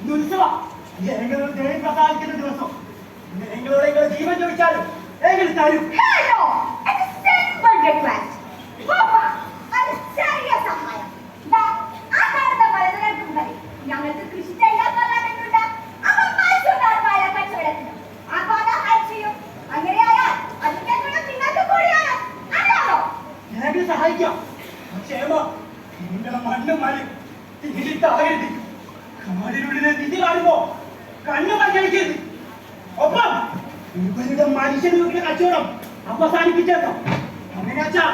ഉത്സവം ജനങ്ങളുടെ ദേവി പ്രസാദിക്കുന്ന ദിവസം നിങ്ങളോട് നിങ്ങൾ ജീവൻ ചോദിച്ചാലും എങ്കിൽ തരും. ഞങ്ങൾക്ക് കൃഷി ചെയ്യാൻ കച്ചവടത്തിന് ആ പാത ഹെൽപ്പ് ചെയ്യും. അങ്ങനെയായാൽ അതിന്റെ ഗുണം നിങ്ങൾക്ക് കൂടിയാണ്. അറിയാമോ? ഞങ്ങൾക്ക് സഹായിക്കാം. ക്ഷേമ നിങ്ങളുടെ മണ്ണും മരം തിരിച്ചാകരുത്. കാടിനുള്ളിലെ നിധി കാണുമ്പോ കണ്ണു മഞ്ഞടിക്കരുത്. ഒപ്പം ഇവരുടെ മനുഷ്യരുടെ കച്ചവടം അവസാനിപ്പിച്ചേക്കാം. അങ്ങനെ വെച്ചാ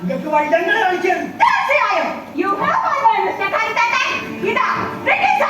നിങ്ങൾക്ക് വൈദ്യങ്ങൾ കാണിക്കരുത്. തീർച്ചയായും. You have my word, Mr. Karitete. ഇതാ ബ്രിട്ടീഷ്